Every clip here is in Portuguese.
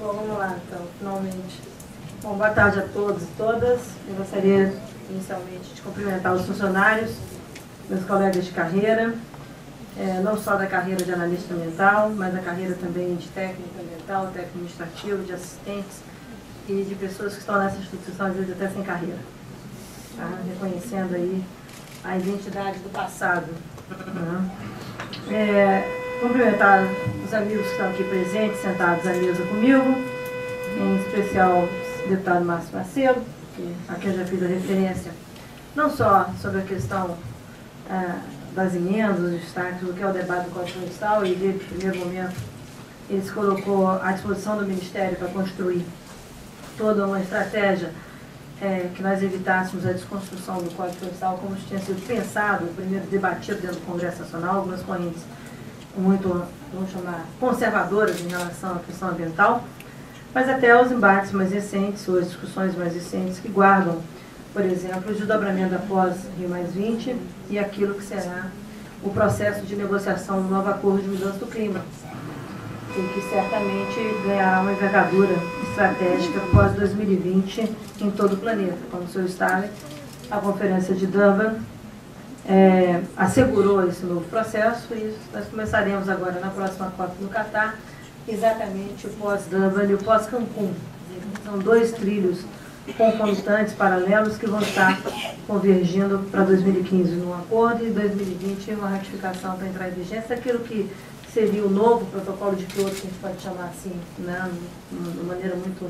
Bom, vamos lá, então, finalmente. Bom, boa tarde a todos e todas. Eu gostaria, inicialmente, de cumprimentar os funcionários, meus colegas de carreira, não só da carreira de analista ambiental, mas da carreira também de técnico ambiental, técnico administrativo, de assistentes e de pessoas que estão nessa instituição, às vezes até sem carreira. Tá? Reconhecendo aí a identidade do passado. Cumprimentar os amigos que estão aqui presentes, sentados à mesa comigo, em especial o deputado Márcio Macedo, a quem eu já fiz a referência, não só sobre a questão das emendas, dos destaques, do que é o debate do Código Florestal, e desde o primeiro momento ele se colocou à disposição do Ministério para construir toda uma estratégia que nós evitássemos a desconstrução do Código Florestal como tinha sido pensado, primeiro debatido dentro do Congresso Nacional, algumas correntes muito, vamos chamar, conservadoras em relação à questão ambiental, mas até os embates mais recentes, ou as discussões mais recentes que guardam, por exemplo, o desdobramento da pós-Rio+20 e aquilo que será o processo de negociação do novo acordo de mudança do clima, e que certamente ganhará uma envergadura estratégica pós-2020 em todo o planeta. Como o senhor sabe, a Conferência de Durban assegurou esse novo processo e nós começaremos agora na próxima COP no Catar, exatamente o pós-Durban e o pós-Cancún. São dois trilhos concomitantes, paralelos, que vão estar convergindo para 2015 num acordo e 2020 uma ratificação para entrar em vigência, aquilo que seria o novo protocolo de Kyoto, que a gente pode chamar assim, né, de maneira muito...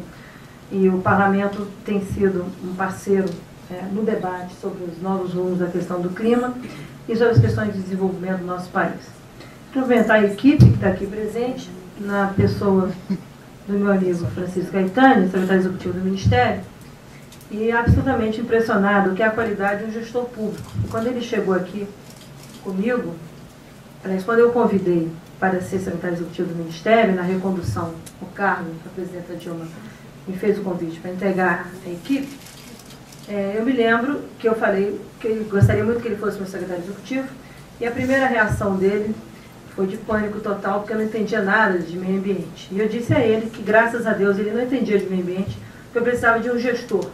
E o Parlamento tem sido um parceiro no debate sobre os novos rumos da questão do clima e sobre as questões de desenvolvimento do nosso país. Cumprimentar a equipe que está aqui presente, na pessoa do meu amigo Francisco Gaetani, secretário executivo do Ministério, e absolutamente impressionado que é a qualidade de um gestor público. Quando ele chegou aqui comigo, aliás, quando eu convidei para ser secretário executivo do Ministério, na recondução ao cargo, a presidenta Dilma me fez o convite para integrar a equipe, eu me lembro que eu falei que eu gostaria muito que ele fosse meu secretário executivo, e a primeira reação dele foi de pânico total, porque eu não entendia nada de meio ambiente. E eu disse a ele que, graças a Deus, ele não entendia de meio ambiente, que eu precisava de um gestor.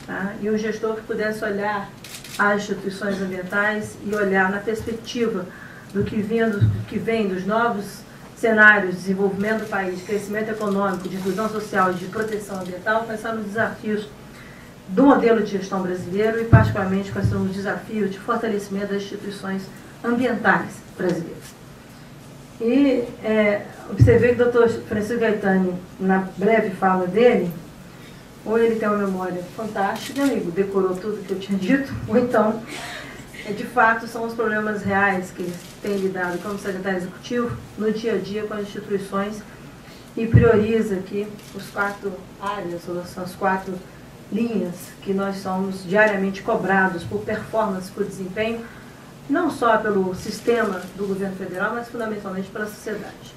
Tá? E um gestor que pudesse olhar as instituições ambientais e olhar na perspectiva do que vem dos novos cenários de desenvolvimento do país, de crescimento econômico, de inclusão social e de proteção ambiental, pensar nos desafios do modelo de gestão brasileiro e, particularmente, quais são os desafios de fortalecimento das instituições ambientais brasileiras. E observei que o doutor Francisco Gaetani, na breve fala dele, ou ele tem uma memória fantástica, amigo, decorou tudo que eu tinha dito, ou então, de fato, são os problemas reais que ele tem lidado como secretário executivo no dia a dia com as instituições e prioriza aqui os 4 áreas, ou são as 4 linhas que nós somos diariamente cobrados por performance, por desempenho, não só pelo sistema do governo federal, mas fundamentalmente pela sociedade.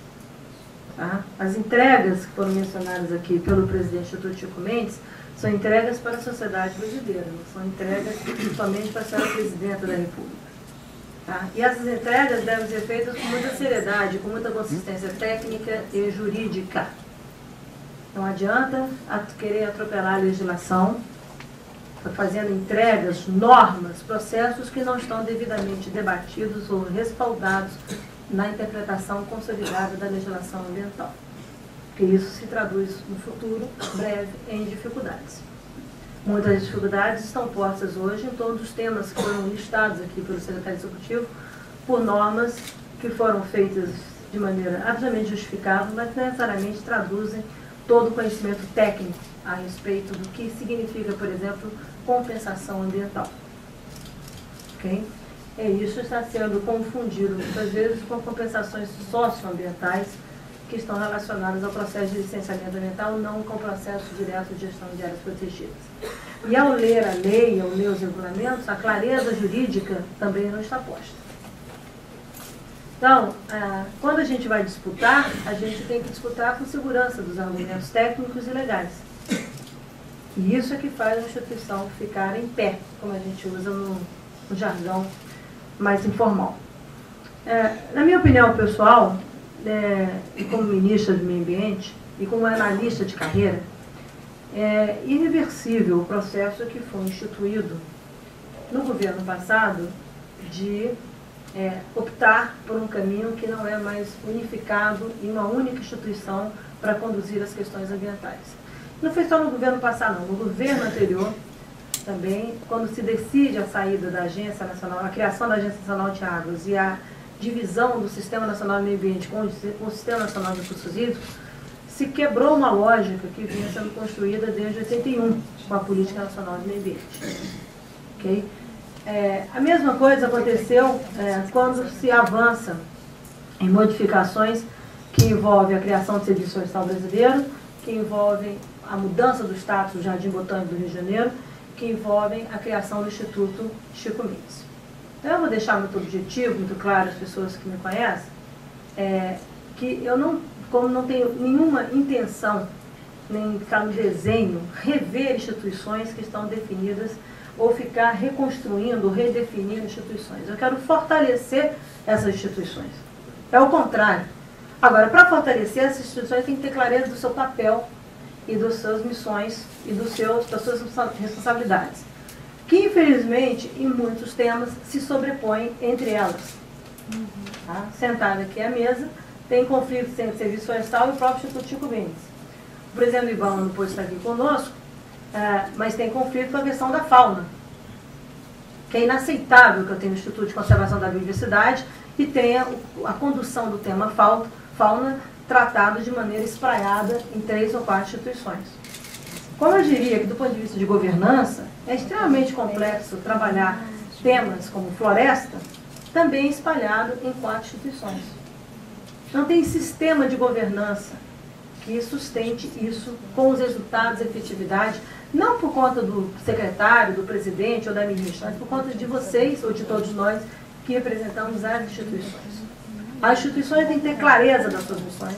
Tá? As entregas que foram mencionadas aqui pelo presidente Dr. Chico Mendes são entregas para a sociedade brasileira, não são entregas somente para a senhora presidenta da República. Tá? E essas entregas devem ser feitas com muita seriedade, com muita consistência técnica e jurídica. Não adianta querer atropelar a legislação, fazendo entregas, normas, processos que não estão devidamente debatidos ou respaldados na interpretação consolidada da legislação ambiental. Porque isso se traduz no futuro breve em dificuldades. Muitas dificuldades estão postas hoje em torno dos temas que foram listados aqui pelo secretário executivo por normas que foram feitas de maneira absolutamente justificável, mas necessariamente traduzem todo o conhecimento técnico a respeito do que significa, por exemplo, compensação ambiental. Okay? E isso está sendo confundido muitas vezes com compensações socioambientais que estão relacionadas ao processo de licenciamento ambiental, não com o processo direto de gestão de áreas protegidas. E ao ler a lei, ao ler os regulamentos, a clareza jurídica também não está posta. Então, quando a gente vai disputar, a gente tem que disputar com segurança dos argumentos técnicos e legais. E isso é que faz a instituição ficar em pé, como a gente usa no jargão mais informal. Na minha opinião pessoal, e como ministra do Meio Ambiente, e como analista de carreira, é irreversível o processo que foi instituído no governo passado de optar por um caminho que não é mais unificado em uma única instituição para conduzir as questões ambientais. Não foi só no governo passado, não. No governo anterior, também, quando se decide a saída da Agência Nacional, a criação da Agência Nacional de Águas e a divisão do Sistema Nacional do Meio Ambiente com o Sistema Nacional de Recursos Hídricos, se quebrou uma lógica que vinha sendo construída desde 81, com a Política Nacional de Meio Ambiente. Okay? A mesma coisa aconteceu quando se avança em modificações que envolvem a criação do Serviço Florestal Brasileiro, que envolvem a mudança do status do Jardim Botânico do Rio de Janeiro, que envolvem a criação do Instituto Chico Mendes. Então eu vou deixar muito objetivo, muito claro às pessoas que me conhecem, que eu não, como não tenho nenhuma intenção, nem ficar no desenho, rever instituições que estão definidas ou ficar reconstruindo, redefinindo instituições. Eu quero fortalecer essas instituições. É o contrário. Agora, para fortalecer essas instituições, tem que ter clareza do seu papel e das suas missões e das suas responsabilidades, que infelizmente em muitos temas se sobrepõem entre elas. Tá? Sentada aqui à mesa, tem conflito entre o Serviço Florestal e o próprio Instituto Chico Mendes. O presidente Ibama não pôde estar aqui conosco, mas tem conflito com a questão da fauna, que é inaceitável que eu tenha o Instituto de Conservação da Biodiversidade e tenha a condução do tema fauna tratado de maneira espraiada em 3 ou 4 instituições. Como eu diria que, do ponto de vista de governança, é extremamente complexo trabalhar temas como floresta, também espalhado em 4 instituições. Não tem sistema de governança que sustente isso com os resultados e efetividade, não por conta do secretário, do presidente ou da ministra, mas por conta de vocês ou de todos nós que representamos as instituições. As instituições têm que ter clareza das suas missões,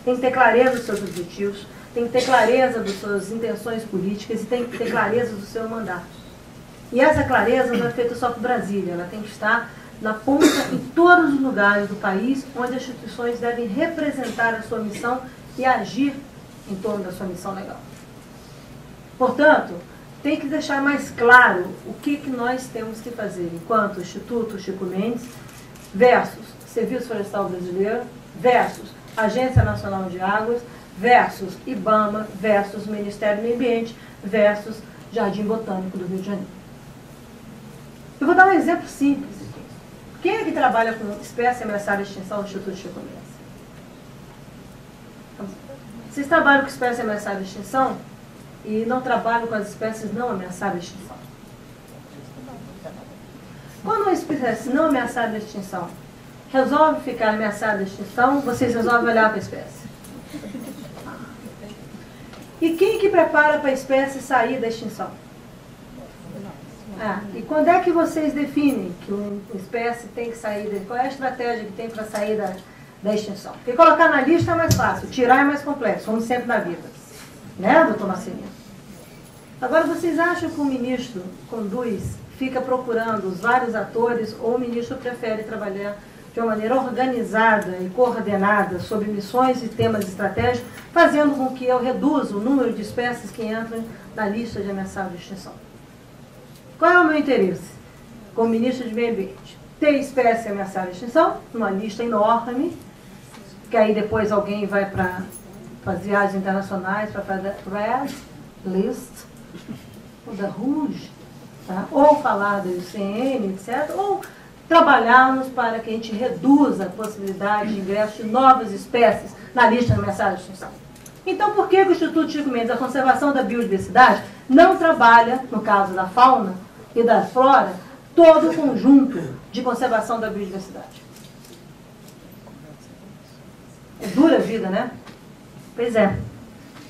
têm que ter clareza dos seus objetivos, têm que ter clareza das suas intenções políticas e têm que ter clareza do seu mandato. E essa clareza não é feita só por Brasília, ela tem que estar na ponta em todos os lugares do país onde as instituições devem representar a sua missão e agir em torno da sua missão legal. Portanto, tem que deixar mais claro o que nós temos que fazer enquanto Instituto Chico Mendes versus Serviço Florestal Brasileiro versus Agência Nacional de Águas versus Ibama versus Ministério do Meio Ambiente versus Jardim Botânico do Rio de Janeiro. Eu vou dar um exemplo simples aqui. Quem é que trabalha com espécie ameaçada de extinção no Instituto Chico Mendes? Vocês trabalham com espécie ameaçada de extinção e não trabalham com as espécies não ameaçadas de extinção. Quando uma espécie não ameaçada de extinção resolve ficar ameaçada de extinção, vocês resolvem olhar para a espécie. E quem que prepara para a espécie sair da extinção? E quando é que vocês definem que uma espécie tem que sair? Qual é a estratégia que tem para sair da extinção? Porque colocar na lista é mais fácil, tirar é mais complexo, como sempre na vida. Né, doutor Marcelino? Agora, vocês acham que o ministro fica procurando os vários atores, ou o ministro prefere trabalhar de uma maneira organizada e coordenada sobre missões e temas estratégicos, fazendo com que eu reduza o número de espécies que entram na lista de ameaçadas de extinção? Qual é o meu interesse como ministro de Meio Ambiente? Ter espécie ameaçada de extinção, uma lista enorme, que aí depois alguém vai para as viagens internacionais, para fazer Red List, ou da Rouge, tá? Ou falar do IUCN, etc., ou trabalharmos para que a gente reduza a possibilidade de ingresso de novas espécies na lista de ameaçadas de extinção. Então, por que o Instituto Chico Mendes, a conservação da biodiversidade, não trabalha, no caso da fauna e da flora, todo o conjunto de conservação da biodiversidade? É dura a vida, né? Pois é.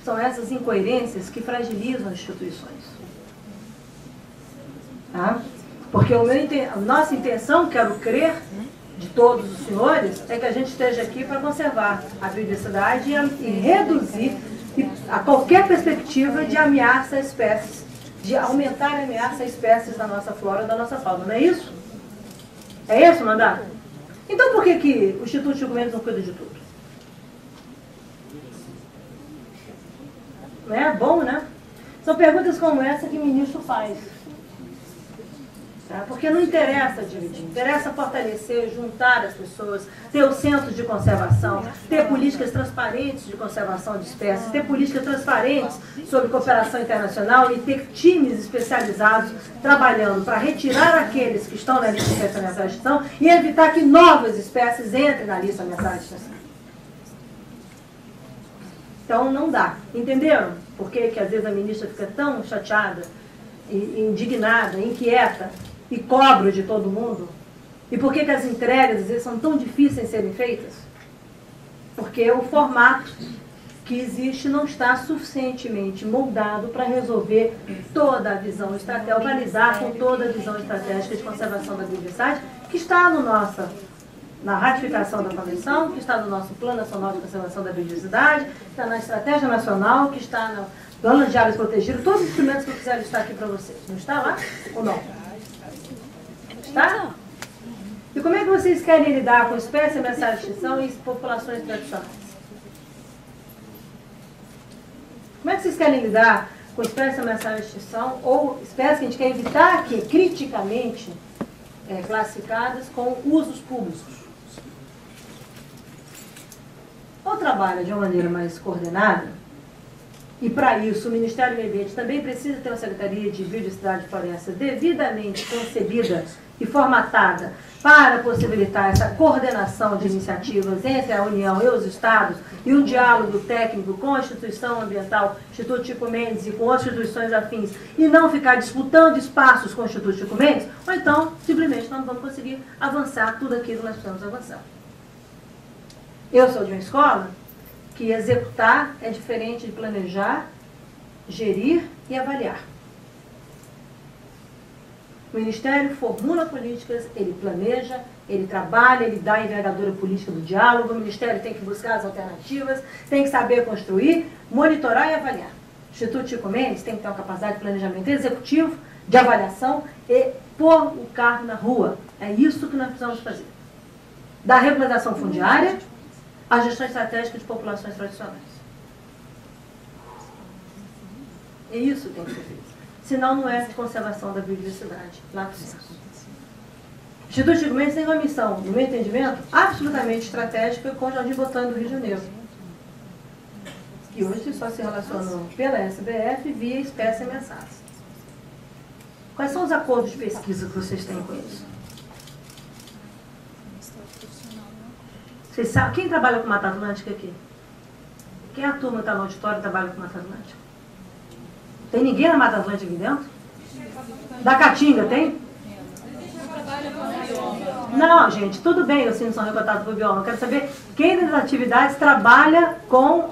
São essas incoerências que fragilizam as instituições. Tá? Porque a nossa intenção, quero crer, de todos os senhores, é que a gente esteja aqui para conservar a biodiversidade e reduzir a qualquer perspectiva de ameaça a espécies, de aumentar a ameaça a espécies da nossa flora, da nossa fauna. Não é isso? É esse o mandato? Então por que o Instituto Chico Mendes não cuida de tudo? Não é bom, né? São perguntas como essa que o ministro faz. Tá? Porque não interessa dividir, interessa fortalecer, juntar as pessoas, ter o centro de conservação, ter políticas transparentes de conservação de espécies, ter políticas transparentes sobre cooperação internacional e ter times especializados trabalhando para retirar aqueles que estão na lista de espécies ameaçadas de extinção e evitar que novas espécies entrem na lista ameaçada de extinção. Então não dá. Entenderam? Por que às vezes a ministra fica tão chateada, indignada, inquieta e cobra de todo mundo? E por que as entregas às vezes são tão difíceis de serem feitas? Porque o formato que existe não está suficientemente moldado para resolver toda a visão estratégica, organizar com toda a visão estratégica de conservação da biodiversidade que está na ratificação da Convenção, que está no nosso Plano Nacional de Conservação da Biodiversidade, que está na Estratégia Nacional, que está no Plano de Áreas Protegidas, todos os instrumentos que eu quiser listar aqui para vocês. Não está lá ou não? Está? E como é que vocês querem lidar com espécies ameaçadas de extinção e populações tradicionais? Como é que vocês querem lidar com espécies ameaçadas de extinção ou espécies que a gente quer evitar que, criticamente, classificadas com usos públicos? Ou trabalha de uma maneira mais coordenada, e para isso o Ministério do Meio Ambiente também precisa ter uma Secretaria de Biodiversidade e Floresta devidamente concebida e formatada para possibilitar essa coordenação de iniciativas entre a União e os Estados e um diálogo técnico com a instituição ambiental, Instituto Chico Mendes e com outras instituições afins, e não ficar disputando espaços com o Instituto Chico Mendes, ou então, simplesmente, nós não vamos conseguir avançar tudo aquilo que nós precisamos avançar. Eu sou de uma escola que executar é diferente de planejar, gerir e avaliar. O Ministério formula políticas, ele planeja, ele trabalha, ele dá a envergadura política do diálogo, o Ministério tem que buscar as alternativas, tem que saber construir, monitorar e avaliar. O Instituto Chico Mendes tem que ter uma capacidade de planejamento executivo, de avaliação e pôr o carro na rua. É isso que nós precisamos fazer. Da regularização fundiária à gestão estratégica de populações tradicionais. É isso que tem que ser feito. Senão não é de conservação da biodiversidade, lá do senso. O Instituto Chico Mendes tem uma missão, no meu entendimento, absolutamente estratégica com o Jardim Botânico do Rio de Janeiro. Que hoje só se relacionam pela SBF via espécies ameaçadas. Quais são os acordos de pesquisa que vocês têm com eles? Vocês sabem, quem trabalha com Mata Atlântica aqui? Quem é a turma que está no auditório e trabalha com Mata Atlântica? Tem ninguém na Mata Atlântica aqui dentro? Da Caatinga, tem? Não, gente, tudo bem, eu sinto são recortados por bioma. Eu quero saber quem das atividades trabalha com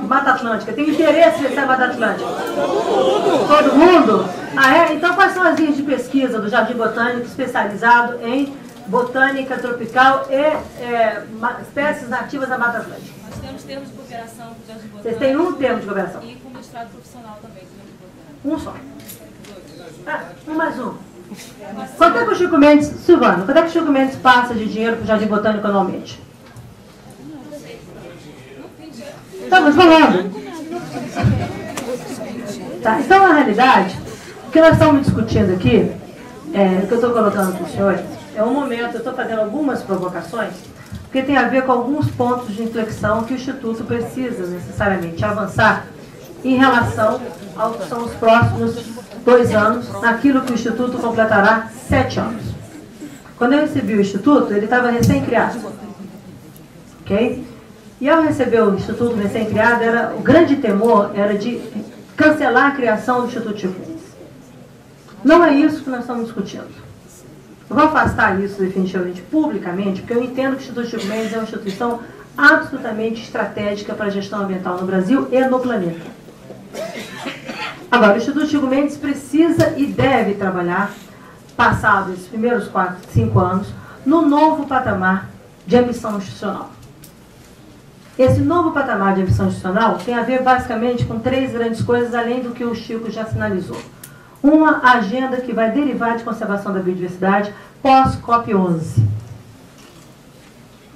Mata Atlântica. Tem interesse em ser Mata Atlântica? Todo mundo? Ah, é? Então, quais são as linhas de pesquisa do Jardim Botânico especializado em botânica tropical e espécies nativas da Mata Atlântica? Nós temos termos de cooperação com o Jardim Botânico. Vocês têm um termo de cooperação? E com o mestrado profissional também. Um só. Um mais um. Quanto é que o Chico Mendes, Silvano, quanto é que o Chico Mendes passa de dinheiro para o Jardim Botânico anualmente? Estamos falando. Tá, então, na realidade, o que nós estamos discutindo aqui, o que eu estou colocando para os senhores, é um momento, eu estou fazendo algumas provocações, porque tem a ver com alguns pontos de inflexão que o Instituto precisa necessariamente avançar em relação ao que são os próximos 2 anos, naquilo que o Instituto completará 7 anos. Quando eu recebi o Instituto, ele estava recém-criado. Ok? E ao receber o Instituto recém-criado, o grande temor era de cancelar a criação do Instituto Chico Mendes. Não é isso que nós estamos discutindo. Eu vou afastar isso definitivamente, publicamente, porque eu entendo que o Instituto Chico Mendes é uma instituição absolutamente estratégica para a gestão ambiental no Brasil e no planeta. Agora, o Instituto Chico Mendes precisa e deve trabalhar, passados esses primeiros 4, 5 anos, no novo patamar de ambição institucional. Esse novo patamar de ambição institucional tem a ver basicamente com 3 grandes coisas, além do que o Chico já sinalizou. Uma agenda que vai derivar de conservação da biodiversidade pós-COP11.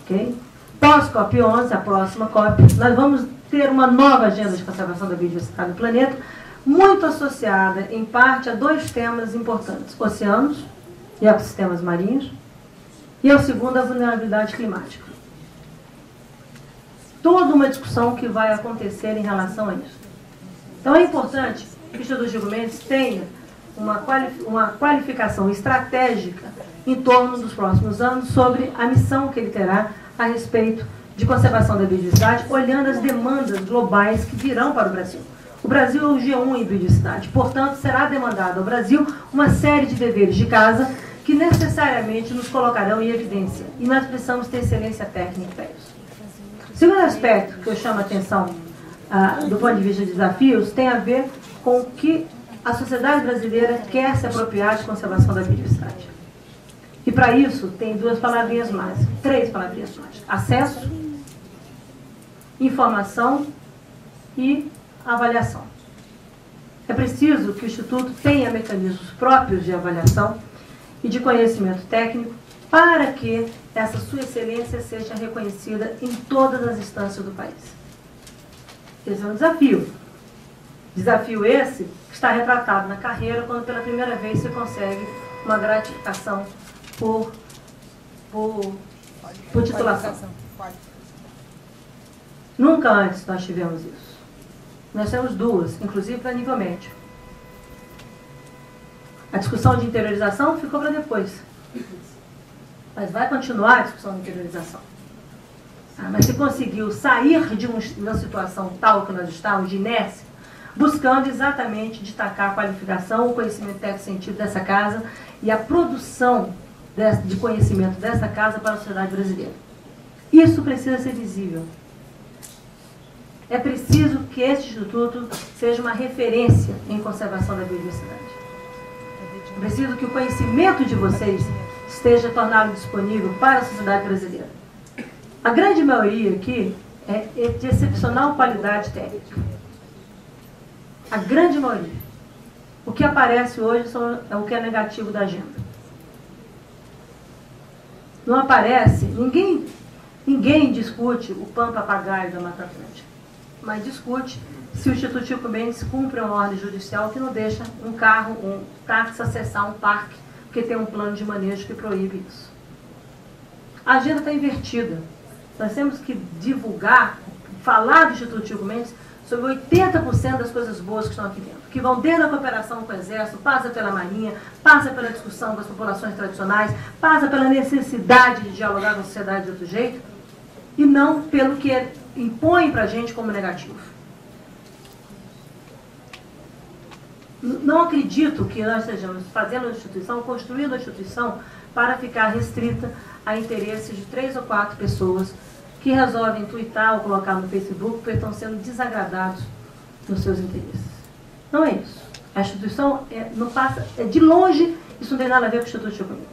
Okay? Pós-COP11, a próxima COP, nós vamos ter uma nova agenda de conservação da biodiversidade do planeta, muito associada, em parte, a dois temas importantes: oceanos e ecossistemas marinhos, e o segundo, a vulnerabilidade climática. Toda uma discussão que vai acontecer em relação a isso. Então é importante que o Instituto Chico Mendes tenha uma qualificação estratégica em torno dos próximos anos sobre a missão que ele terá a respeito de conservação da biodiversidade, olhando as demandas globais que virão para o Brasil. O Brasil é o G1 em biodiversidade, portanto, será demandado ao Brasil uma série de deveres de casa que necessariamente nos colocarão em evidência, e nós precisamos ter excelência técnica para isso. O segundo aspecto que eu chamo a atenção do ponto de vista de desafios tem a ver com o que a sociedade brasileira quer se apropriar de conservação da biodiversidade. E para isso tem três palavrinhas mágicas: acesso, informação e avaliação. É preciso que o Instituto tenha mecanismos próprios de avaliação e de conhecimento técnico para que essa sua excelência seja reconhecida em todas as instâncias do país. Esse é um desafio. Desafio esse que está retratado na carreira, quando pela primeira vez se consegue uma gratificação por titulação. Nunca antes nós tivemos isso. Nós temos duas, inclusive para nível médio. A discussão de interiorização ficou para depois. Mas vai continuar a discussão de interiorização. Mas se conseguiu sair de uma situação tal que nós estamos, de inércia, buscando exatamente destacar a qualificação, o conhecimento técnico-científico dessa casa e a produção de conhecimento dessa casa para a sociedade brasileira. Isso precisa ser visível. É preciso que este Instituto seja uma referência em conservação da biodiversidade. É preciso que o conhecimento de vocês esteja tornado disponível para a sociedade brasileira. A grande maioria aqui é de excepcional qualidade técnica. A grande maioria. O que aparece hoje é o que é negativo da agenda. Não aparece, ninguém discute o pampa-papagaio da Mata Atlântica, mas discute se o Instituto Chico Mendes cumpre uma ordem judicial que não deixa um carro, um táxi acessar um parque, porque tem um plano de manejo que proíbe isso. A agenda está invertida. Nós temos que divulgar, falar do Instituto Chico Mendes sobre 80% das coisas boas que estão aqui dentro, que vão desde a cooperação com o Exército, passa pela Marinha, passa pela discussão com as populações tradicionais, passa pela necessidade de dialogar com a sociedade de outro jeito, e não pelo que impõe para a gente como negativo. Não acredito que nós estejamos fazendo uma instituição, construindo uma instituição para ficar restrita a interesses de 3 ou 4 pessoas que resolvem twittar ou colocar no Facebook porque estão sendo desagradados nos seus interesses. Não é isso. A instituição não passa, de longe, isso não tem nada a ver com o Instituto Chico Mendes.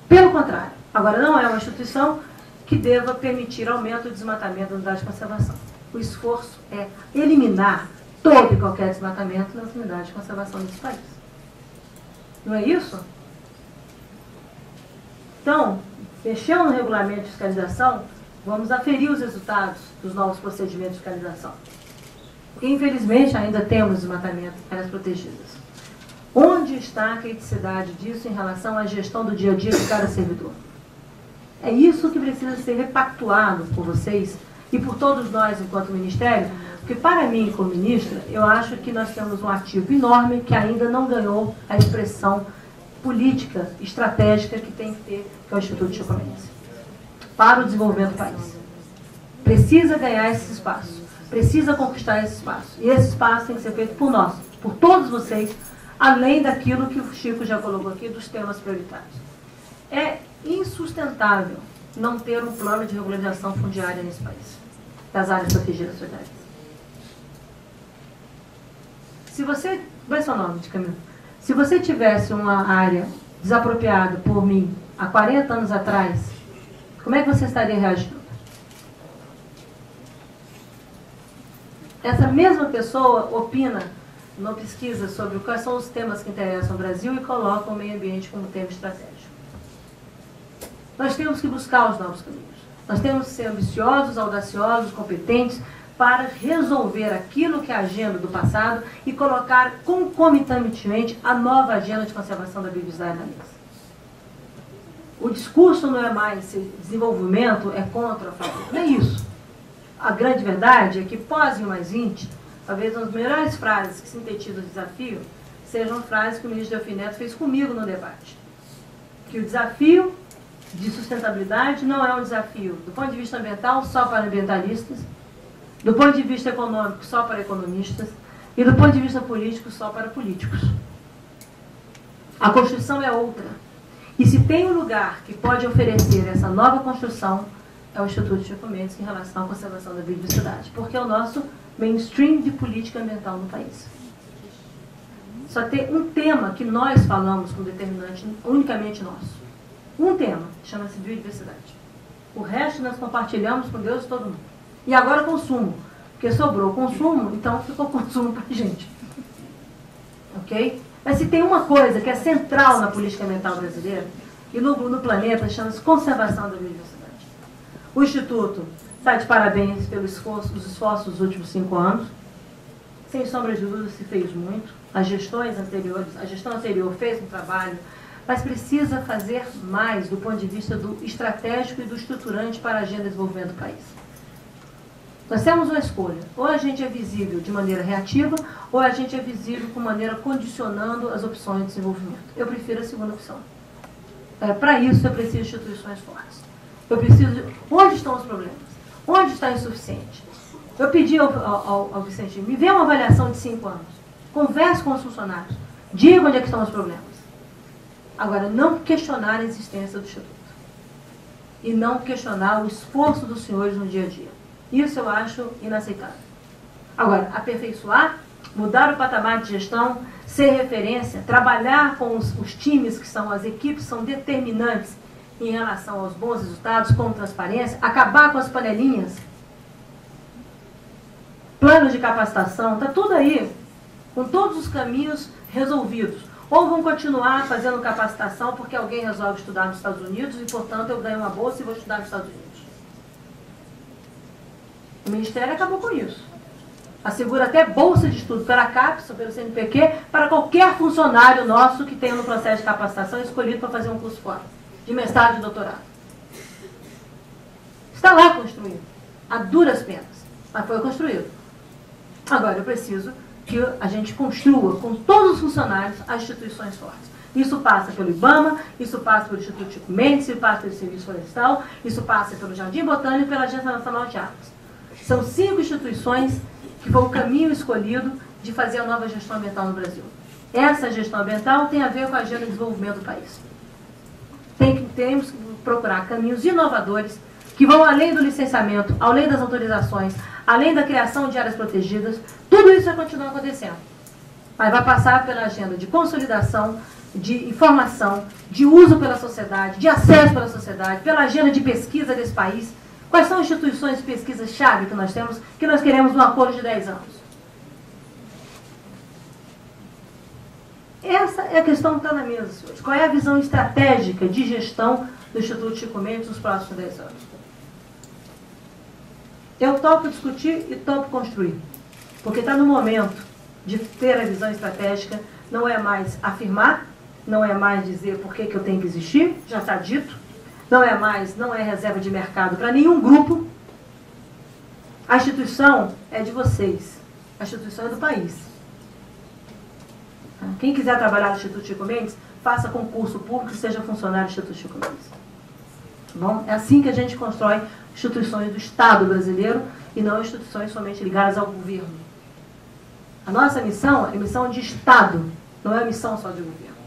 Pelo contrário. Agora, não é uma instituição que deva permitir aumento do desmatamento da unidade de conservação. O esforço é eliminar todo e qualquer desmatamento nas unidades de conservação desse país. Não é isso? Então, mexendo no regulamento de fiscalização, vamos aferir os resultados dos novos procedimentos de fiscalização. Porque, infelizmente, ainda temos desmatamento em áreas protegidas. Onde está a criticidade disso em relação à gestão do dia a dia de cada servidor? É isso que precisa ser repactuado por vocês e por todos nós enquanto Ministério, porque para mim, como ministra, eu acho que nós temos um ativo enorme que ainda não ganhou a expressão política, estratégica que tem que ter, que é o Instituto Chico Mendes, para o desenvolvimento do país. Precisa ganhar esse espaço, precisa conquistar esse espaço. E esse espaço tem que ser feito por nós, por todos vocês, além daquilo que o Chico já colocou aqui, dos temas prioritários. É insustentável não ter um plano de regularização fundiária nesse país, das áreas protegidas sociais. Se você... Qual é o seu nome, de Camilo? Se você tivesse uma área desapropriada por mim há 40 anos atrás, como é que você estaria reagindo? Essa mesma pessoa opina numa pesquisa sobre quais são os temas que interessam o Brasil e coloca o meio ambiente como tema estratégico. Nós temos que buscar os novos caminhos. Nós temos que ser ambiciosos, audaciosos, competentes para resolver aquilo que é a agenda do passado e colocar concomitantemente a nova agenda de conservação da biodiversidade na mesa. O discurso não é mais desenvolvimento, é contra a favor. Não é isso. A grande verdade é que pós e mais 20, talvez uma das melhores frases que sintetizam o desafio sejam frases que o ministro Delfim Neto fez comigo no debate. Que o desafio de sustentabilidade não é um desafio do ponto de vista ambiental só para ambientalistas, do ponto de vista econômico só para economistas e do ponto de vista político só para políticos. A construção é outra. E se tem um lugar que pode oferecer essa nova construção, é o Instituto Chico Mendes em relação à conservação da biodiversidade, porque é o nosso mainstream de política ambiental no país. Só tem um tema que nós falamos com determinante, unicamente nosso. Um tema, chama-se biodiversidade. O resto nós compartilhamos com Deus e todo mundo. E agora consumo, porque sobrou consumo, então ficou consumo para a gente. Ok? Mas se tem uma coisa que é central na política ambiental brasileira e no planeta, chama-se conservação da biodiversidade. O Instituto está de parabéns pelos esforços dos últimos 5 anos. Sem sombra de dúvida, se fez muito. As gestões anteriores, a gestão anterior fez um trabalho, mas precisa fazer mais do ponto de vista do estratégico e do estruturante para a agenda de desenvolvimento do país. Nós temos uma escolha. Ou a gente é visível de maneira reativa, ou a gente é visível com maneira condicionando as opções de desenvolvimento. Eu prefiro a segunda opção. Para isso, eu preciso de instituições fortes. Eu preciso... Onde estão os problemas? Onde está insuficiente? Eu pedi ao Vicente, me dê uma avaliação de 5 anos. Converse com os funcionários. Diga onde é que estão os problemas. Agora, não questionar a existência do Instituto. E não questionar o esforço dos senhores no dia a dia. Isso eu acho inaceitável. Agora, aperfeiçoar, mudar o patamar de gestão, ser referência, trabalhar com os times que são, as equipes que são determinantes em relação aos bons resultados, com transparência, acabar com as panelinhas, planos de capacitação, está tudo aí, com todos os caminhos resolvidos. Ou vão continuar fazendo capacitação porque alguém resolve estudar nos Estados Unidos e, portanto, eu ganho uma bolsa e vou estudar nos Estados Unidos. O Ministério acabou com isso. Assegura até bolsa de estudo pela CAPES, pelo CNPq, para qualquer funcionário nosso que tenha no processo de capacitação escolhido para fazer um curso fora, de mestrado e doutorado. Está lá construído, a duras penas, mas foi construído. Agora, eu preciso que a gente construa com todos os funcionários as instituições fortes. Isso passa pelo IBAMA, isso passa pelo Instituto Chico Mendes, isso passa pelo Serviço Florestal, isso passa pelo Jardim Botânico e pela Agência Nacional de Águas. São 5 instituições que foi o caminho escolhido de fazer a nova gestão ambiental no Brasil. Essa gestão ambiental tem a ver com a agenda de desenvolvimento do país. Temos que procurar caminhos inovadores que vão além do licenciamento, além das autorizações, além da criação de áreas protegidas. Tudo isso vai continuar acontecendo. Mas vai passar pela agenda de consolidação, de informação, de uso pela sociedade, de acesso pela sociedade, pela agenda de pesquisa desse país. Quais são as instituições de pesquisa-chave que nós temos, que nós queremos um acordo de 10 anos? Essa é a questão que está na mesa, senhores. Qual é a visão estratégica de gestão do Instituto Chico Mendes nos próximos 10 anos? Eu topo discutir e topo construir. Porque está no momento de ter a visão estratégica, não é mais afirmar, não é mais dizer por que eu tenho que existir, já está dito. Não é reserva de mercado para nenhum grupo. A instituição é de vocês. A instituição é do país. Quem quiser trabalhar no Instituto Chico Mendes, faça concurso público e seja funcionário do Instituto Chico Mendes. Tá bom? É assim que a gente constrói instituições do Estado brasileiro e não instituições somente ligadas ao governo. A nossa missão é missão de Estado, não é missão só de governo.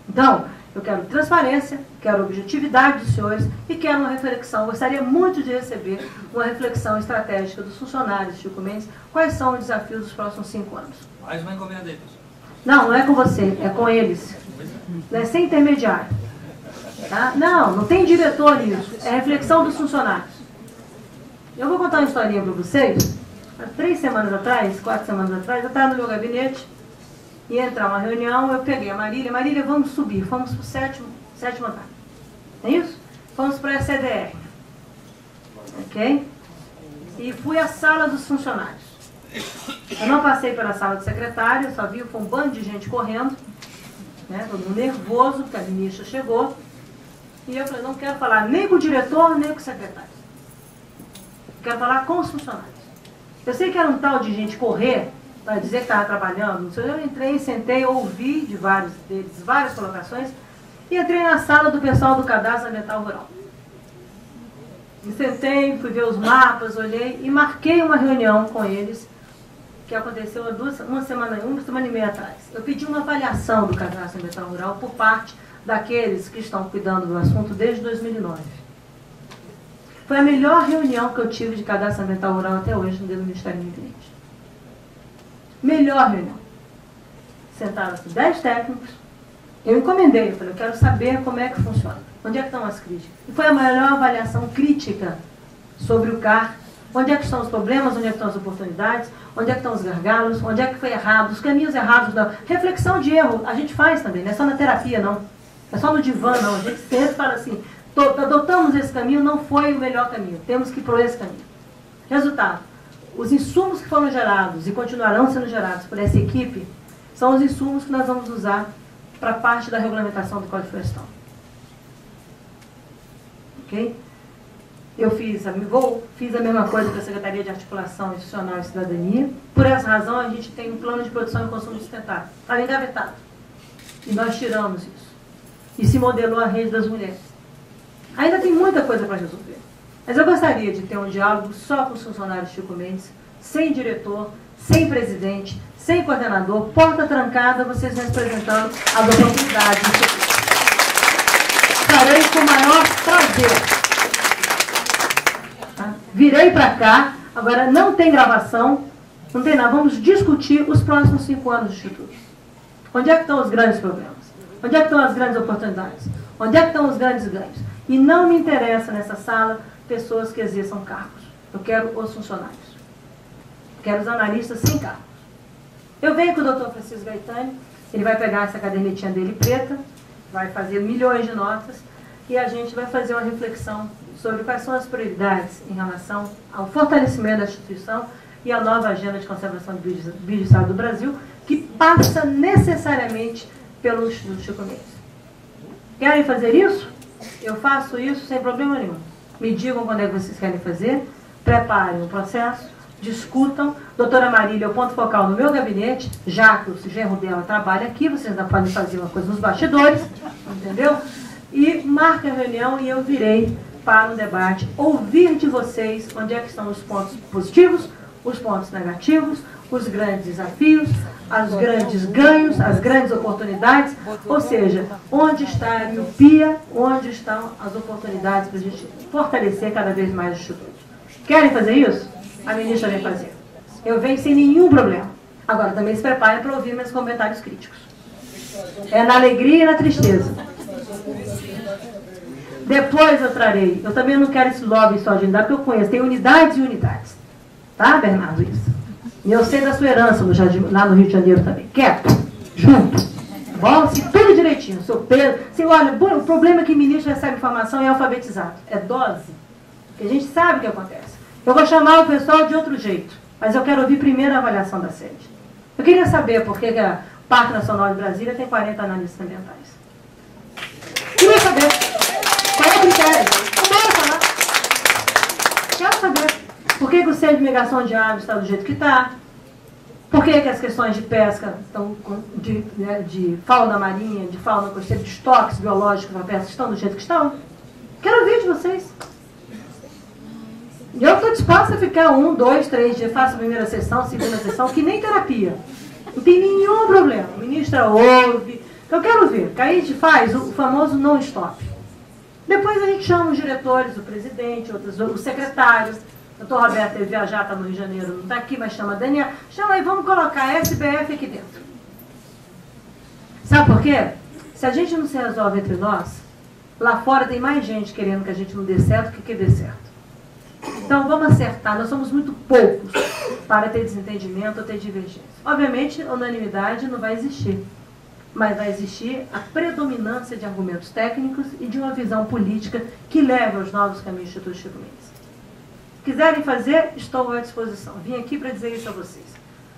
Então, eu quero transparência, quero objetividade dos senhores e quero uma reflexão. Gostaria muito de receber uma reflexão estratégica dos funcionários de Chico Mendes. Quais são os desafios dos próximos 5 anos? Mais uma encomenda aí, pessoal. Não é com você, é com eles. Não é sem intermediário. Tá? Não tem diretor nisso. É reflexão dos funcionários. Eu vou contar uma historinha para vocês. Há 3 semanas atrás, 4 semanas atrás, eu estava no meu gabinete. Ia entrar uma reunião, eu peguei a Marília, vamos subir, fomos para o sétimo andar. É isso? Fomos para a CDR. ok? E fui à sala dos funcionários. Eu não passei pela sala do secretário, só vi um bando de gente correndo, né, todo mundo nervoso, porque a ministra chegou. E eu falei, não quero falar nem com o diretor, nem com o secretário. Quero falar com os funcionários. Eu sei que era um tal de gente correr, para dizer que estava trabalhando. Eu entrei, sentei, ouvi de vários deles, várias colocações, e entrei na sala do pessoal do Cadastro Ambiental Rural. Me sentei, fui ver os mapas, olhei e marquei uma reunião com eles, que aconteceu há uma semana e meia atrás. Eu pedi uma avaliação do Cadastro Ambiental Rural por parte daqueles que estão cuidando do assunto desde 2009. Foi a melhor reunião que eu tive de Cadastro Ambiental Rural até hoje no Ministério do Meio Ambiente. Melhor reunião. Sentaram-se 10 técnicos. Eu encomendei, eu falei, eu quero saber como é que funciona. Onde é que estão as críticas? E foi a melhor avaliação crítica sobre o CAR. Onde é que estão os problemas, onde é que estão as oportunidades, onde é que estão os gargalos, onde é que foi errado, os caminhos errados. Da reflexão de erro, a gente faz também, não é só na terapia, não. Não é só no divã, não. A gente sempre fala assim, adotamos esse caminho, não foi o melhor caminho. Temos que ir por esse caminho. Resultado, os insumos que foram gerados e continuarão sendo gerados por essa equipe são os insumos que nós vamos usar para parte da regulamentação do Código Florestal. Ok? Eu fiz a mesma coisa para a Secretaria de Articulação Institucional e Cidadania. Por essa razão, a gente tem um plano de produção e consumo sustentável. Estava engavetado. E nós tiramos isso. E se modelou a rede das mulheres. Ainda tem muita coisa para resolver. Mas eu gostaria de ter um diálogo só com os funcionários de Chico Mendes, sem diretor, sem presidente, sem coordenador, porta trancada, vocês representando as oportunidades. Farei com o maior prazer. Tá? Virei para cá, agora não tem gravação, não tem nada. Vamos discutir os próximos 5 anos do Instituto. Onde é que estão os grandes problemas? Onde é que estão as grandes oportunidades? Onde é que estão os grandes ganhos? E não me interessa nessa sala pessoas que exerçam cargos. Eu quero os funcionários. Eu quero os analistas sem cargos. Eu venho com o Dr. Francisco Gaetani, ele vai pegar essa cadernetinha dele preta, vai fazer milhões de notas, e a gente vai fazer uma reflexão sobre quais são as prioridades em relação ao fortalecimento da instituição e à nova agenda de conservação do biodiversidade do Brasil, que passa necessariamente pelo Instituto Chico Mendes. Querem fazer isso? Eu faço isso sem problema nenhum. Me digam quando é que vocês querem fazer, preparem o processo, discutam. Doutora Marília, o ponto focal no meu gabinete, já que o genro dela trabalha aqui, vocês ainda podem fazer uma coisa nos bastidores, entendeu? E marque a reunião e eu virei para o debate, ouvir de vocês onde é que estão os pontos positivos, os pontos negativos, os grandes desafios, os grandes ganhos, as grandes oportunidades, ou seja, onde está a miopia, onde estão as oportunidades para a gente fortalecer cada vez mais o Instituto. Querem fazer isso? A ministra vem fazer. Eu venho sem nenhum problema. Agora, também se prepare para ouvir meus comentários críticos. É na alegria e na tristeza. Depois eu trarei. Eu também não quero esse lobby só de unidade, porque eu conheço. Tem unidades e unidades. Tá, Bernardo? Isso. E eu sei da sua herança no jardim, lá no Rio de Janeiro também. Quieto. Junto. Bom, se tudo direitinho. Seu Pedro. Se, olha, o problema é que o ministro recebe informação e é alfabetizado. É dose. Porque a gente sabe o que acontece. Eu vou chamar o pessoal de outro jeito. Mas eu quero ouvir primeiro a avaliação da sede. Eu queria saber por que o Parque Nacional de Brasília tem 40 analistas ambientais. Queria saber. Qual é o critério? Eu quero falar. Quero saber. Por que o centro de migração de aves está do jeito que está? Por que as questões de pesca, estão, de fauna marinha, de fauna costeira, de estoques biológicos da pesca estão do jeito que estão? Quero ouvir de vocês. E eu estou disposta a ficar 1, 2, 3 dias, faço a primeira sessão, segunda sessão, que nem terapia. Não tem nenhum problema. A ministra ouve. Eu quero ver. Que aí a gente faz o famoso non-stop. Depois a gente chama os diretores, o presidente, os secretários. O doutor Roberto teve viajar, está no Rio de Janeiro, não está aqui, mas chama a Daniela. Chama aí, vamos colocar a SBF aqui dentro. Sabe por quê? Se a gente não se resolve entre nós, lá fora tem mais gente querendo que a gente não dê certo que dê certo. Então vamos acertar, nós somos muito poucos para ter desentendimento ou ter divergência. Obviamente, a unanimidade não vai existir, mas vai existir a predominância de argumentos técnicos e de uma visão política que leve aos novos caminhos do Instituto Chico Mendes. quiserem fazer, estou à disposição. Vim aqui para dizer isso a vocês.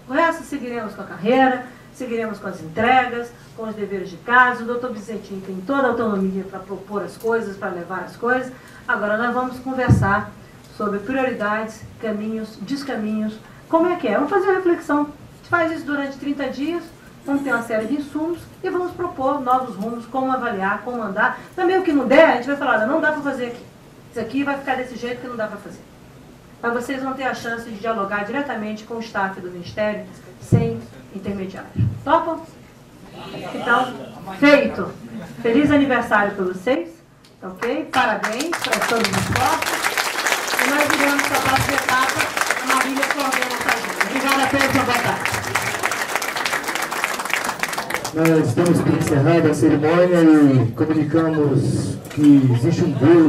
O resto, seguiremos com a carreira, seguiremos com as entregas, com os deveres de casa. O doutor Vicentinho tem toda a autonomia para propor as coisas, para levar as coisas. Agora nós vamos conversar sobre prioridades, caminhos, descaminhos. Como é que é? Vamos fazer uma reflexão. A gente faz isso durante 30 dias, vamos ter uma série de insumos e vamos propor novos rumos, como avaliar, como andar. Também o que não der, a gente vai falar, olha, não dá para fazer aqui. Isso aqui vai ficar desse jeito que não dá para fazer. Mas vocês vão ter a chance de dialogar diretamente com o staff do Ministério, sem intermediários. Topam? Então, feito. Feliz aniversário para vocês. Ok? Parabéns para todos os esforços. E nós iremos para a próxima etapa. A Marília coordena essa agenda. Obrigada a todos, boa tarde. Nós estamos por encerrada a cerimônia e comunicamos que existe um bolo